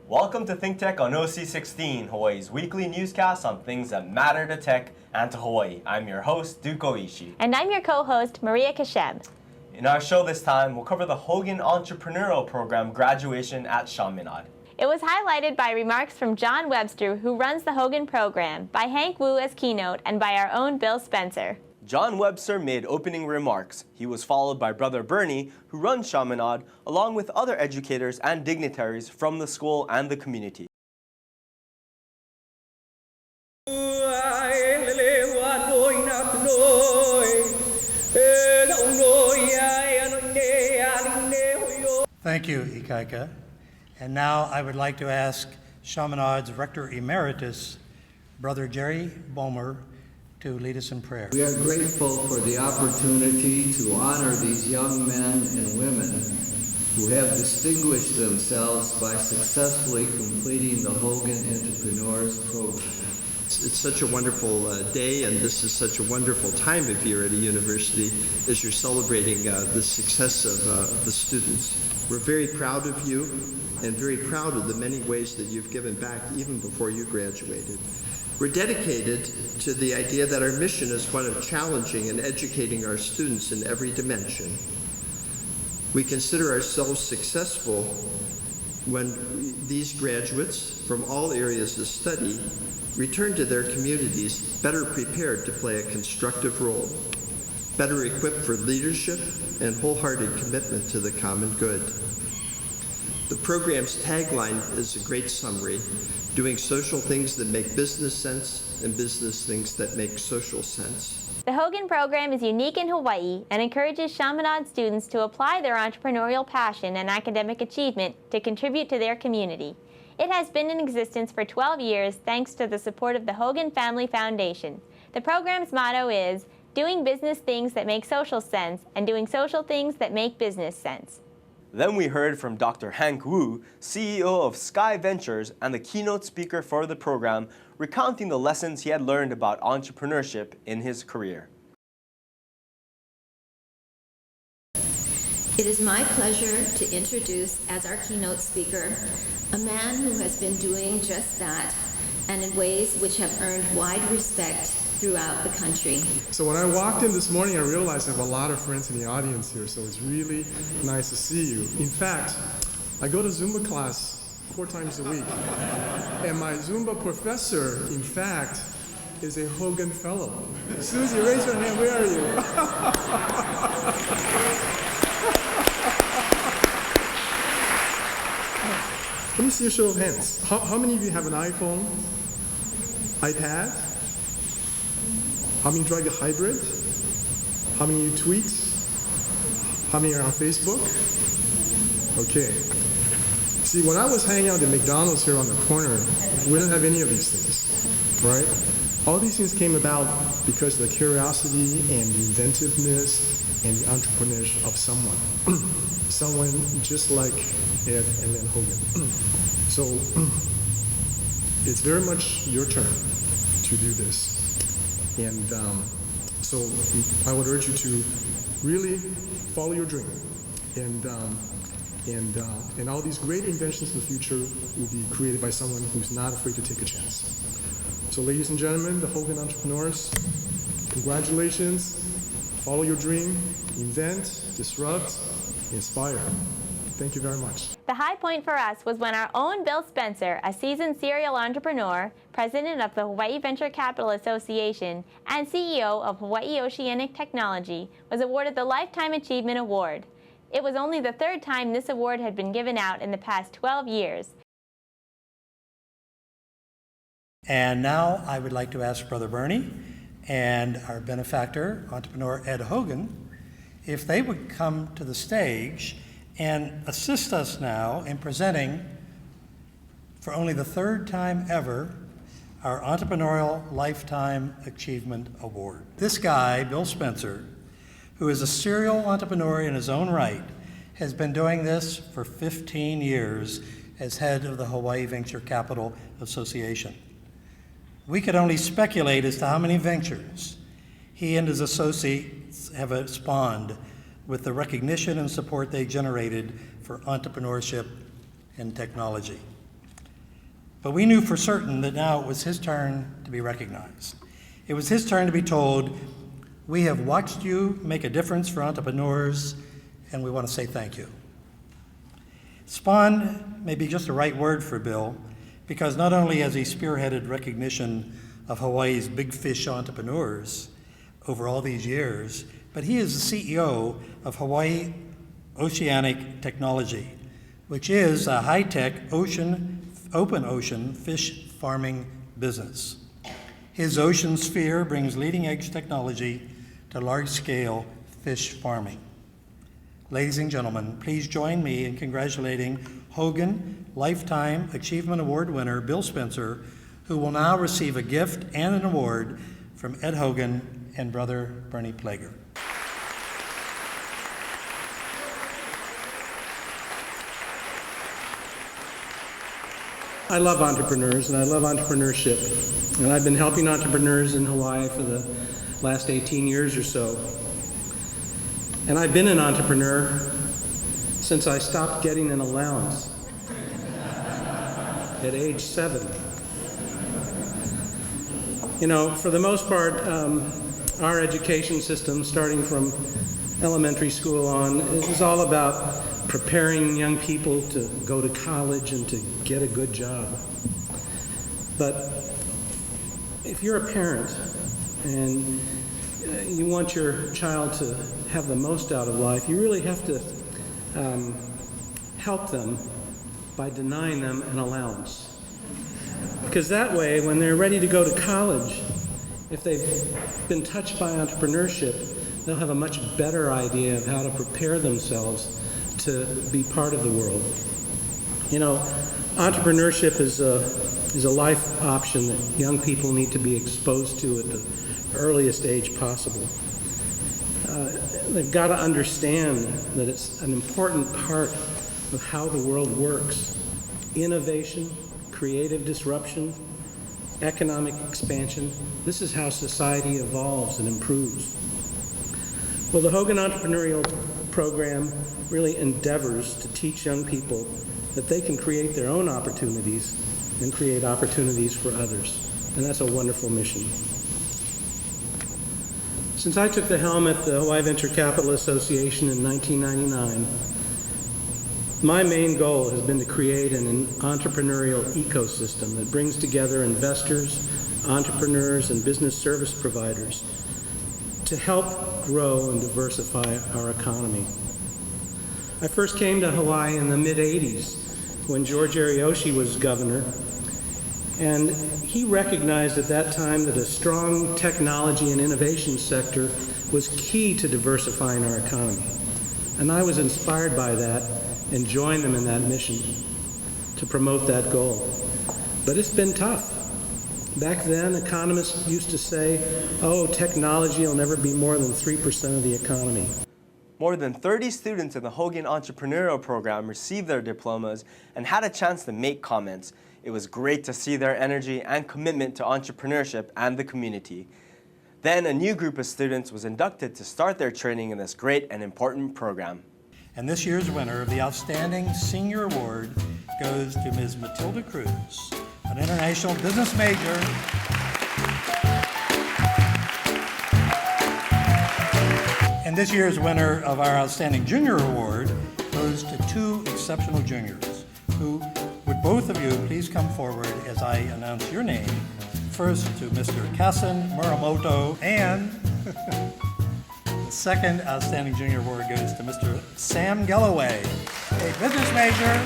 Welcome to ThinkTech on OC16, Hawaii's weekly newscast on things that matter to tech and to Hawaii. I'm your host, Duke Oishi. And I'm your co-host, Maria Kashem. In our show this time, we'll cover the Hogan Entrepreneurial Program graduation at Chaminade. It was highlighted by remarks from John Webster, who runs the Hogan program, by Hank Wu as keynote, and by our own Bill Spencer. John Webster made opening remarks. He was followed by Brother Bernie, who runs Chaminade, along with other educators and dignitaries from the school and the community. Thank you, Ikaika. And now I would like to ask Chaminade's Rector Emeritus, Brother Jerry Bomer, to lead us in prayer. We are grateful for the opportunity to honor these young men and women who have distinguished themselves by successfully completing the Hogan Entrepreneurs Program. It's such a wonderful day, and this is such a wonderful time of year at a university as you're celebrating the success of the students. We're very proud of you and very proud of the many ways that you've given back even before you graduated. We're dedicated to the idea that our mission is one of challenging and educating our students in every dimension. We consider ourselves successful when these graduates from all areas of study return to their communities better prepared to play a constructive role, better equipped for leadership and wholehearted commitment to the common good. The program's tagline is a great summary: doing social things that make business sense and business things that make social sense. The Hogan program is unique in Hawaii and encourages Chaminade students to apply their entrepreneurial passion and academic achievement to contribute to their community. It has been in existence for 12 years thanks to the support of the Hogan Family Foundation. The program's motto is, doing business things that make social sense and doing social things that make business sense. Then we heard from Dr. Hank Wu, CEO of Sky Ventures and the keynote speaker for the program, recounting the lessons he had learned about entrepreneurship in his career. It is my pleasure to introduce as our keynote speaker a man who has been doing just that, and in ways which have earned wide respect throughout the country. So when I walked in this morning, I realized I have a lot of friends in the audience here, so it's really nice to see you. In fact, I go to Zumba class 4 times a week, and my Zumba professor, in fact, is a Hogan Fellow. Susie, raise your hand, where are you? Let me see a show of hands. How many of you have an iPhone, iPad? How many drive a hybrid? How many you tweet? How many are on Facebook? Okay. See, when I was hanging out at McDonald's here on the corner, we didn't have any of these things, right? All these things came about because of the curiosity and the inventiveness and the entrepreneurship of someone. Someone just like Ed and Len Hogan. So it's very much your turn to do this. And so I would urge you to really follow your dream. And all these great inventions in the future will be created by someone who's not afraid to take a chance. So ladies and gentlemen, the Hogan entrepreneurs, congratulations. Follow your dream, invent, disrupt, inspire. Thank you very much. The high point for us was when our own Bill Spencer, a seasoned serial entrepreneur, president of the Hawaii Venture Capital Association, and CEO of Hawaii Oceanic Technology, was awarded the Lifetime Achievement Award. It was only the 3rd time this award had been given out in the past 12 years. And now I would like to ask Brother Bernie and our benefactor, entrepreneur Ed Hogan, if they would come to the stage and assist us now in presenting, for only the 3rd time ever, our Entrepreneurial Lifetime Achievement Award. This guy, Bill Spencer, who is a serial entrepreneur in his own right, has been doing this for 15 years as head of the Hawaii Venture Capital Association. We could only speculate as to how many ventures he and his associates have spawned with the recognition and support they generated for entrepreneurship and technology. But we knew for certain that now it was his turn to be recognized. It was his turn to be told, "We have watched you make a difference for entrepreneurs, and we want to say thank you." Spawn may be just the right word for Bill, because not only has he spearheaded recognition of Hawaii's big fish entrepreneurs over all these years, but he is the CEO of Hawaii Oceanic Technology, which is a high-tech open ocean fish farming business. His Ocean Sphere brings leading-edge technology to large-scale fish farming. Ladies and gentlemen, please join me in congratulating Hogan Lifetime Achievement Award winner Bill Spencer, who will now receive a gift and an award from Ed Hogan and brother Bernie Ploeger. I love entrepreneurs and I love entrepreneurship. And I've been helping entrepreneurs in Hawaii for the last 18 years or so. And I've been an entrepreneur since I stopped getting an allowance at age 7. You know, for the most part, our education system, starting from elementary school on, is all about preparing young people to go to college and to get a good job. But if you're a parent and you want your child to have the most out of life, you really have to help them by denying them an allowance. Because that way, when they're ready to go to college, if they've been touched by entrepreneurship, they'll have a much better idea of how to prepare themselves to be part of the world. You know, entrepreneurship is a life option that young people need to be exposed to at the earliest age possible. They've got to understand that it's an important part of how the world works. Innovation, creative disruption, economic expansion. This is how society evolves and improves. Well, the Hogan Entrepreneurial Program really endeavors to teach young people that they can create their own opportunities and create opportunities for others. And that's a wonderful mission. Since I took the helm at the Hawaii Venture Capital Association in 1999, my main goal has been to create an entrepreneurial ecosystem that brings together investors, entrepreneurs, and business service providers to help grow and diversify our economy. I first came to Hawaii in the mid-'80s when George Oishi was governor, and he recognized at that time that a strong technology and innovation sector was key to diversifying our economy. And I was inspired by that and joined them in that mission to promote that goal. But it's been tough. Back then, economists used to say, "Oh, technology will never be more than 3% of the economy." More than 30 students in the Hogan Entrepreneurial Program received their diplomas and had a chance to make comments. It was great to see their energy and commitment to entrepreneurship and the community. Then a new group of students was inducted to start their training in this great and important program. And this year's winner of the Outstanding Senior Award goes to Ms. Matilda Cruz, an international business major. And this year's winner of our Outstanding Junior Award goes to 2 exceptional juniors, who, would both of you please come forward as I announce your name. First to Mr. Kashem Muramoto, and the second Outstanding Junior Award goes to Mr. Sam Galloway, a business major.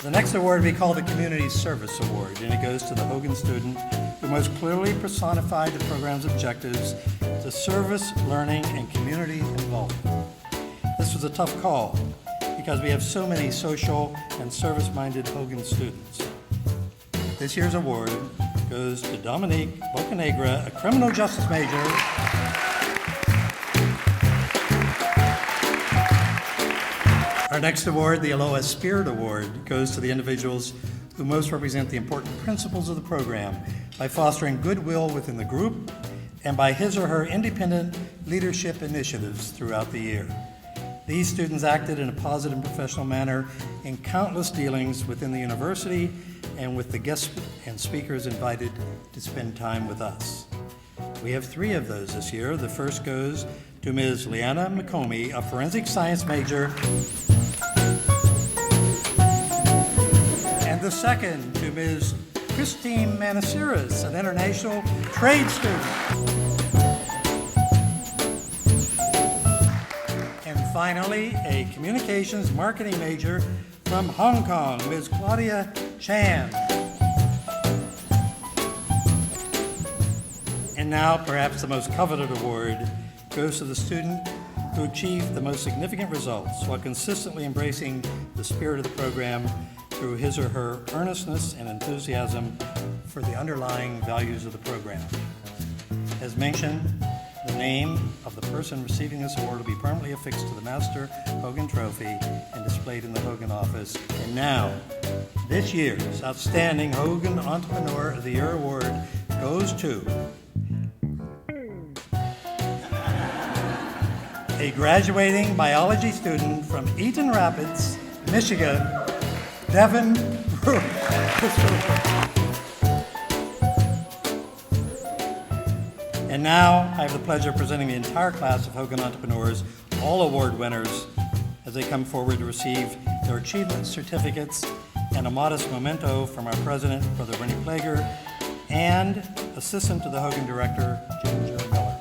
The next award will be called the Community Service Award, and it goes to the Hogan student who most clearly personified the program's objectives to service, learning, and community involvement. This was a tough call because we have so many social and service-minded Hogan students. This year's award goes to Dominique Bocanegra, a criminal justice major. Our next award, the Aloha Spirit Award, goes to the individuals who most represent the important principles of the program by fostering goodwill within the group and by his or her independent leadership initiatives throughout the year. These students acted in a positive and professional manner in countless dealings within the university and with the guests and speakers invited to spend time with us. We have 3 of those this year. The first goes to Ms. Leanna McComey, a forensic science major, and the second to Ms. Christine Manasiris, an international trade student. And finally, a communications marketing major from Hong Kong, Ms. Claudia Chan. And now, perhaps the most coveted award goes to the student who achieved the most significant results while consistently embracing the spirit of the program through his or her earnestness and enthusiasm for the underlying values of the program. As mentioned, the name of the person receiving this award will be permanently affixed to the Master Hogan Trophy and displayed in the Hogan office. And now, this year's Outstanding Hogan Entrepreneur of the Year Award goes to a graduating biology student from Eaton Rapids, Michigan, Devin Brewer. And now I have the pleasure of presenting the entire class of Hogan Entrepreneurs, all award winners, as they come forward to receive their achievement certificates and a modest memento from our president, Brother Bernie Ploeger, and assistant to the Hogan director, Ginger Miller.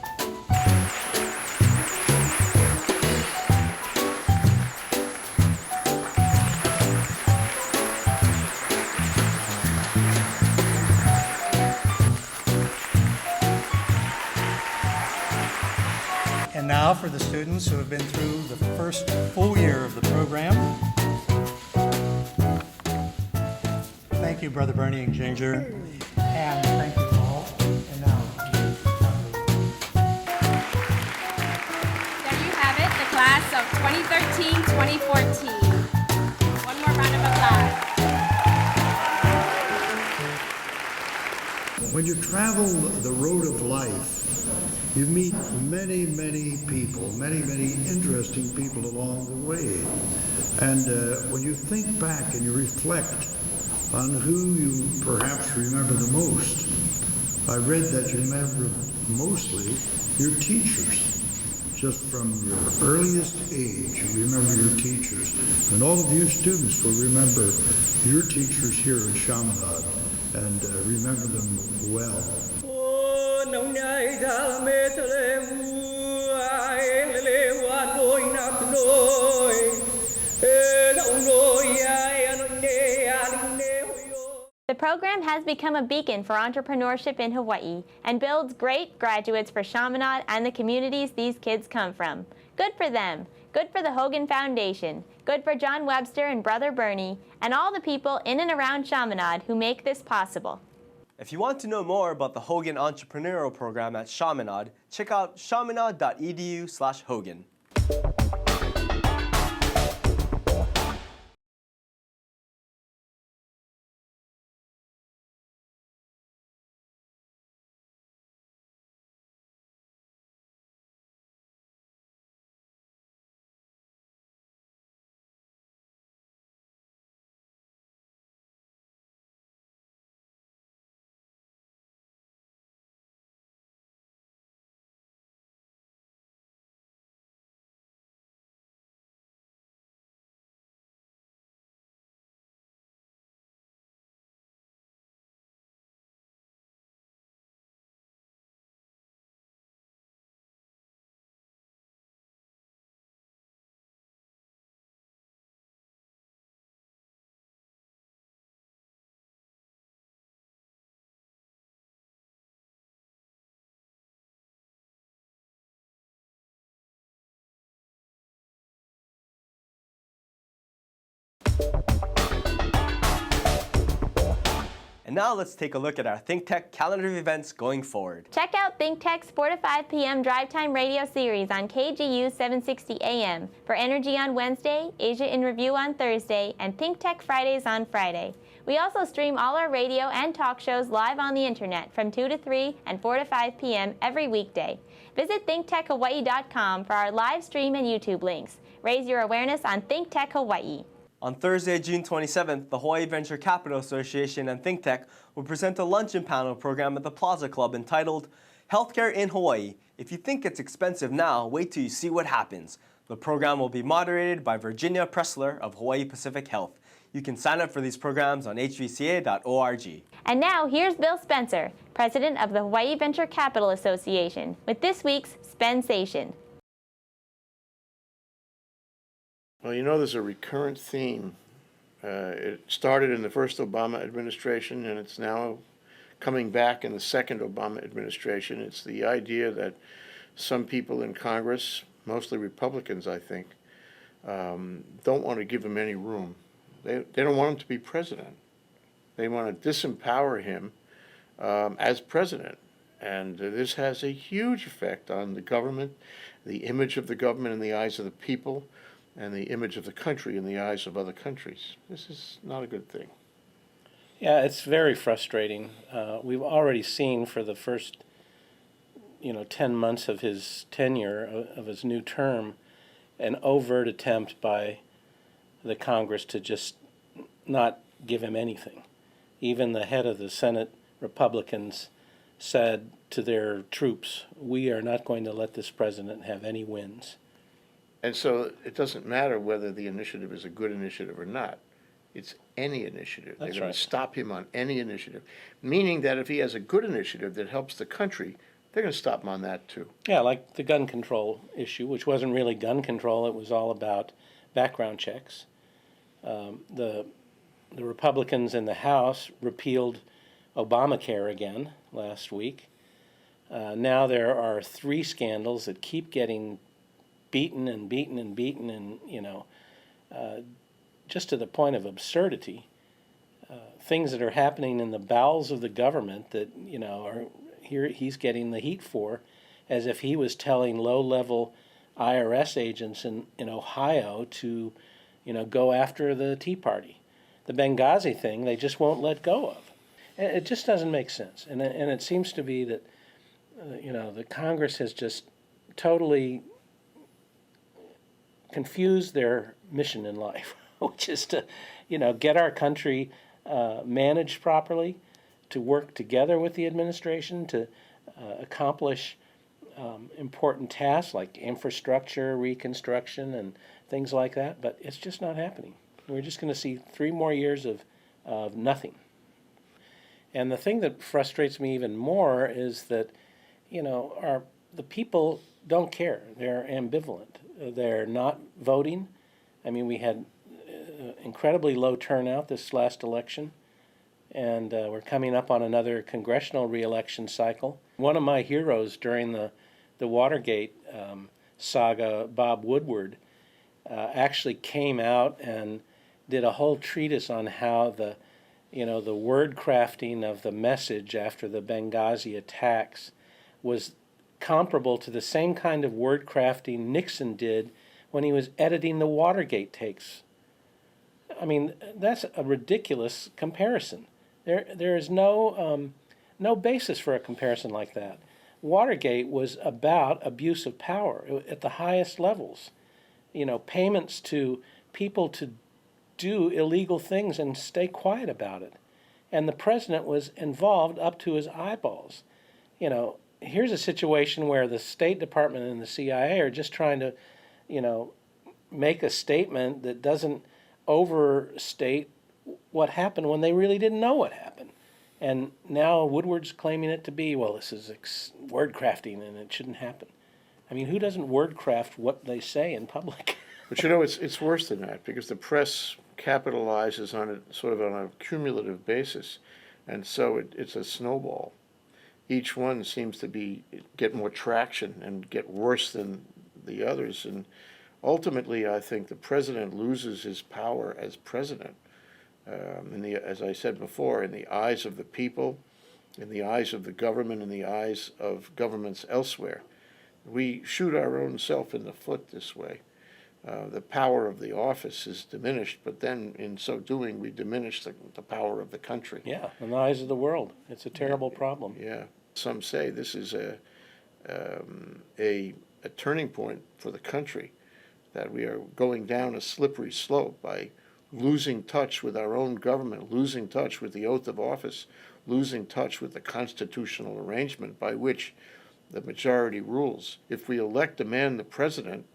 And now for the students who have been through the first full year of the program. Thank you, Brother Bernie and Ginger. And thank you all. And now. There you have it, the class of 2013-2014. One more round of applause. When you travel the road of life, you meet many, many people, many, many interesting people along the way. And when you think back and you reflect on who you perhaps remember the most, I read that you remember mostly your teachers. Just from your earliest age, you remember your teachers. And all of you students will remember your teachers here in Chaminade and remember them well. The program has become a beacon for entrepreneurship in Hawaii and builds great graduates for Chaminade and the communities these kids come from. Good for them. Good for the Hogan Foundation. Good for John Webster and Brother Bernie and all the people in and around Chaminade who make this possible. If you want to know more about the Hogan Entrepreneurial Program at Chaminade, check out chaminade.edu/Hogan. And now let's take a look at our ThinkTech calendar of events going forward. Check out ThinkTech's 4 to 5 p.m. Drive Time radio series on KGU 760 AM for Energy on Wednesday, Asia in Review on Thursday, and ThinkTech Fridays on Friday. We also stream all our radio and talk shows live on the internet from 2 to 3 and 4 to 5 p.m. every weekday. Visit thinktechhawaii.com for our live stream and YouTube links. Raise your awareness on ThinkTech Hawaii. On Thursday, June 27th, the Hawaii Venture Capital Association and ThinkTech will present a luncheon panel program at the Plaza Club entitled Healthcare in Hawaii. If you think it's expensive now, wait till you see what happens. The program will be moderated by Virginia Pressler of Hawaii Pacific Health. You can sign up for these programs on hvca.org. And now here's Bill Spencer, president of the Hawaii Venture Capital Association, with this week's Spensation. Well, you know, there's a recurrent theme. It started in the first Obama administration, and it's now coming back in the second Obama administration. It's the idea that some people in Congress, mostly Republicans, I think, don't want to give him any room. They don't want him to be president. They want to disempower him as president. And this has a huge effect on the government, the image of the government in the eyes of the people, and the image of the country in the eyes of other countries. This is not a good thing. Yeah, it's very frustrating. We've already seen for the first, 10 months of his tenure, of his new term, an overt attempt by the Congress to just not give him anything. Even the head of the Senate Republicans said to their troops, "We are not going to let this president have any wins." And so it doesn't matter whether the initiative is a good initiative or not. It's any initiative. They're going to stop him on any initiative, meaning that if he has a good initiative that helps the country, they're going to stop him on that too. Yeah, like the gun control issue, which wasn't really gun control. It was all about background checks. The Republicans in the House repealed Obamacare again last week. Now there are 3 scandals that keep getting beaten and beaten and beaten, and just to the point of absurdity. Things that are happening in the bowels of the government that are here. He's getting the heat for, as if he was telling low-level IRS agents in Ohio to go after the Tea Party. The Benghazi thing they just won't let go of. And it just doesn't make sense. And it seems to be that the Congress has just totally confused their mission in life, which is to, get our country managed properly, to work together with the administration to accomplish important tasks like infrastructure, reconstruction, and things like that. But it's just not happening. We're just going to see 3 more years of nothing. And the thing that frustrates me even more is that, the people don't care. They're ambivalent. They're not voting. I mean, we had incredibly low turnout this last election, and we're coming up on another congressional re-election cycle. One of my heroes during the Watergate saga, Bob Woodward, actually came out and did a whole treatise on how the word crafting of the message after the Benghazi attacks was comparable to the same kind of word crafting Nixon did when he was editing the Watergate tapes. I mean, that's a ridiculous comparison. There is no basis for a comparison like that. Watergate was about abuse of power at the highest levels. Payments to people to do illegal things and stay quiet about it. And the president was involved up to his eyeballs. Here's a situation where the State Department and the CIA are just trying to, make a statement that doesn't overstate what happened when they really didn't know what happened. And now Woodward's claiming it to be, this is word crafting and it shouldn't happen. I mean, who doesn't word craft what they say in public? But it's worse than that, because the press capitalizes on it sort of on a cumulative basis, and so it's a snowball. Each one seems to get more traction and get worse than the others, and ultimately I think the president loses his power as president. As I said before, in the eyes of the people, in the eyes of the government, in the eyes of governments elsewhere. We shoot our own self in the foot this way. The power of the office is diminished, but then in so doing, we diminish the power of the country. Yeah, in the eyes of the world. It's a terrible problem. Yeah. Some say this is a a turning point for the country, that we are going down a slippery slope by losing touch with our own government, losing touch with the oath of office, losing touch with the constitutional arrangement by which the majority rules. If we elect a man the president,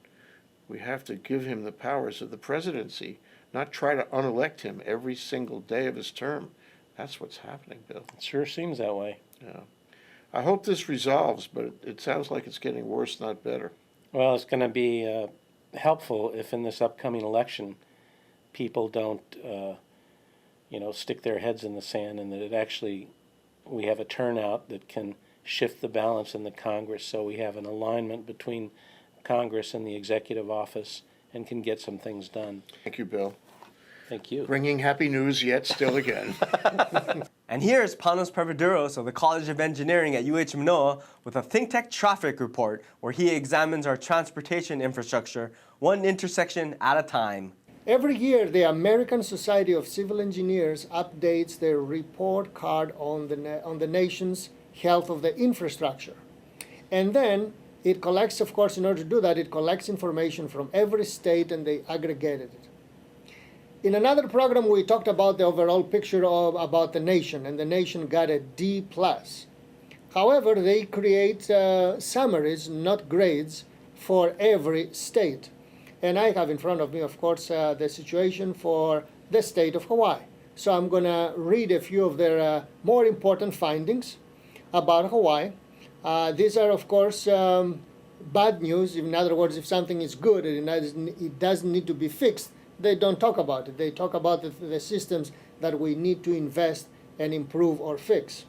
we have to give him the powers of the presidency, not try to unelect him every single day of his term. That's what's happening, Bill. It sure seems that way. Yeah. I hope this resolves, but it sounds like it's getting worse, not better. Well, it's going to be helpful if in this upcoming election people don't, stick their heads in the sand, and that it actually, we have a turnout that can shift the balance in the Congress, so we have an alignment between Congress and the executive office and can get some things done. Thank you, Bill. Thank you. Bringing happy news yet still again. And here's Panos Perviduros of the College of Engineering at UH Manoa with a ThinkTech traffic report where he examines our transportation infrastructure one intersection at a time. Every year, the American Society of Civil Engineers updates their report card on the nation's health of the infrastructure. And then it collects, of course, in order to do that, it collects information from every state and they aggregated it. In another program, we talked about the overall picture about the nation, and the nation got a D+. However, they create summaries, not grades, for every state. And I have in front of me, of course, the situation for the state of Hawaii. So I'm going to read a few of their more important findings about Hawaii. These are, of course, bad news. In other words, if something is good and it doesn't need to be fixed, they don't talk about it. They talk about the systems that we need to invest and improve or fix.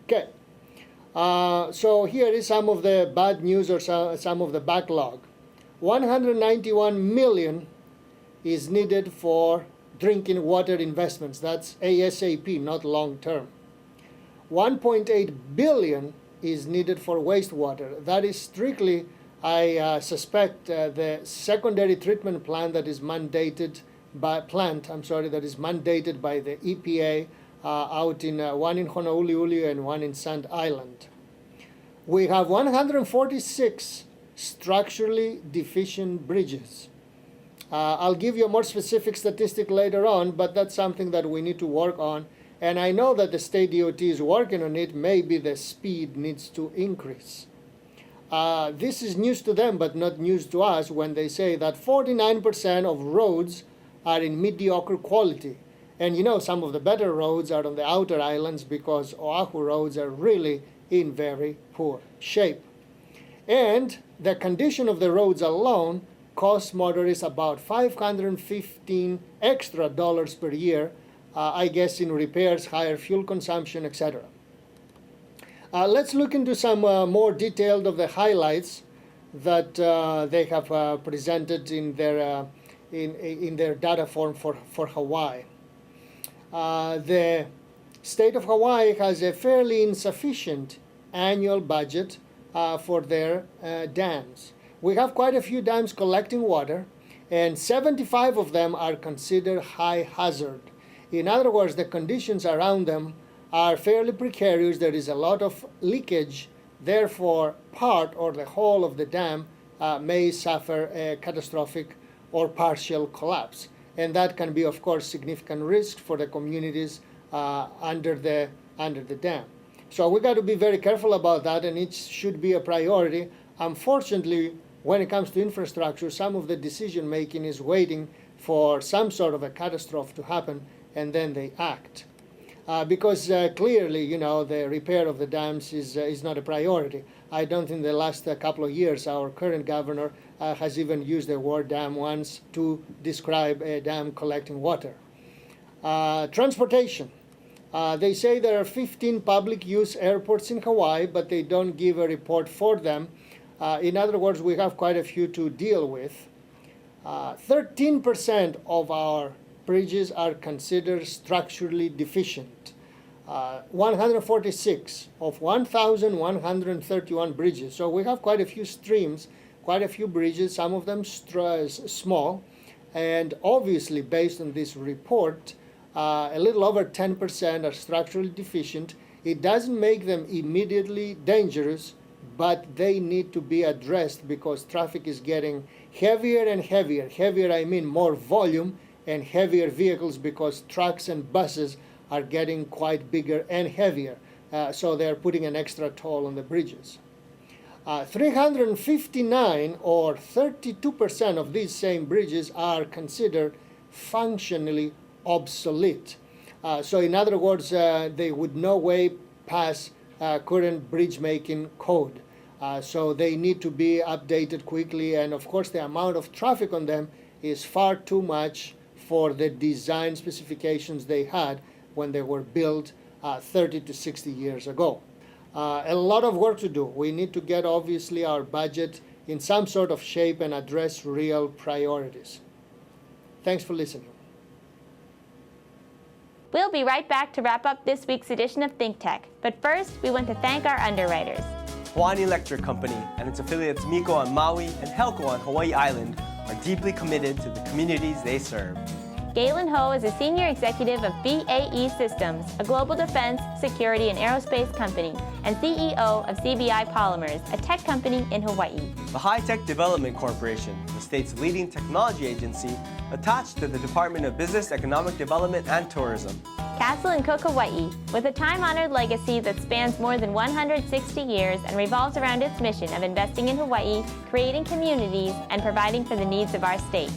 Okay. So here is some of the bad news or some of the backlog. 191 million is needed for drinking water investments. That's ASAP, not long term. 1.8 billion is needed for wastewater. That is strictly, I suspect, the secondary treatment plant that is mandated by mandated by the EPA out in one in Honolulu and one in Sand Island. We have 146 structurally deficient bridges. I'll give you a more specific statistic later on, but that's something that we need to work on. And I know that the state DOT is working on it. Maybe the speed needs to increase. This is news to them, but not news to us when they say that 49% of roads are in mediocre quality. And some of the better roads are on the outer islands because Oahu roads are really in very poor shape. And the condition of the roads alone costs motorists about $515 extra per year, I guess in repairs, higher fuel consumption, etc. Let's look into some more detailed of the highlights that they have presented in their data form for Hawaii. The state of Hawaii has a fairly insufficient annual budget for their dams. We have quite a few dams collecting water, and 75 of them are considered high hazard. In other words, the conditions around them are fairly precarious. There is a lot of leakage. Therefore, part or the whole of the dam may suffer a catastrophic or partial collapse. And that can be, of course, significant risk for the communities under the dam. So we got to be very careful about that, and it should be a priority. Unfortunately, when it comes to infrastructure, some of the decision making is waiting for some sort of a catastrophe to happen, and then they act. Because clearly, the repair of the dams is not a priority. I don't think the last couple of years our current governor has even used the word dam once to describe a dam collecting water. Transportation. They say there are 15 public use airports in Hawaii, but they don't give a report for them. In other words, we have quite a few to deal with. 13% of our bridges are considered structurally deficient. 146 of 1,131 bridges. So we have quite a few streams, quite a few bridges, some of them small. And obviously, based on this report, a little over 10% are structurally deficient. It doesn't make them immediately dangerous, but they need to be addressed because traffic is getting heavier and heavier. Heavier, I mean more volume, and heavier vehicles because trucks and buses are getting quite bigger and heavier. So they're putting an extra toll on the bridges. 359 or 32% of these same bridges are considered functionally obsolete. So in other words, they would no way pass current bridge making code. So they need to be updated quickly, and of course the amount of traffic on them is far too much for the design specifications they had when they were built 30 to 60 years ago. A lot of work to do. We need to get, obviously, our budget in some sort of shape and address real priorities. Thanks for listening. We'll be right back to wrap up this week's edition of ThinkTech. But first, we want to thank our underwriters. Hawaiian Electric Company and its affiliates Miko on Maui and Helco on Hawaii Island are deeply committed to the communities they serve. Galen Ho is a senior executive of BAE Systems, a global defense, security, and aerospace company, and CEO of CBI Polymers, a tech company in Hawaii. The High Tech Development Corporation, the state's leading technology agency, attached to the Department of Business, Economic Development, and Tourism. Castle and Cook, Hawaii, with a time-honored legacy that spans more than 160 years and revolves around its mission of investing in Hawaii, creating communities, and providing for the needs of our state.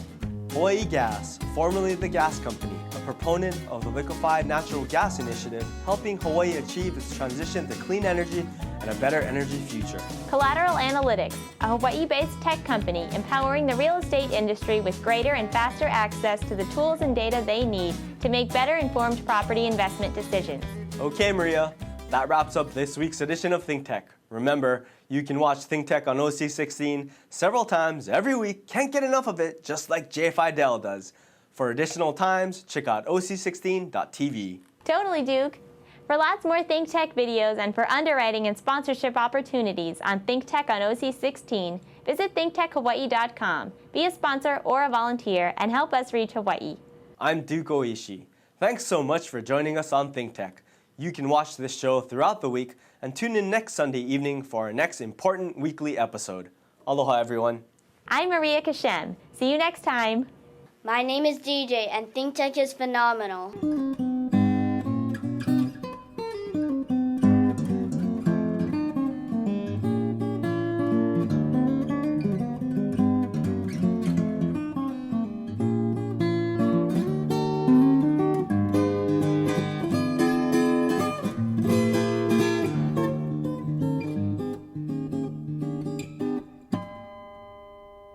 Hawaii Gas, formerly the Gas Company, a proponent of the Liquefied Natural Gas Initiative, helping Hawaii achieve its transition to clean energy and a better energy future. Collateral Analytics, a Hawaii-based tech company empowering the real estate industry with greater and faster access to the tools and data they need to make better informed property investment decisions. Okay, Maria, that wraps up this week's edition of ThinkTech. Remember, you can watch ThinkTech on OC16 several times every week. Can't get enough of it, just like Jay Fidel does. For additional times, check out OC16.tv. Totally, Duke. For lots more ThinkTech videos and for underwriting and sponsorship opportunities on ThinkTech on OC16, visit thinktechhawaii.com. Be a sponsor or a volunteer and help us reach Hawaii. I'm Duke Oishi. Thanks so much for joining us on ThinkTech. You can watch this show throughout the week and tune in next Sunday evening for our next important weekly episode. Aloha, everyone. I'm Maria Kashem. See you next time. My name is DJ, and ThinkTech is phenomenal.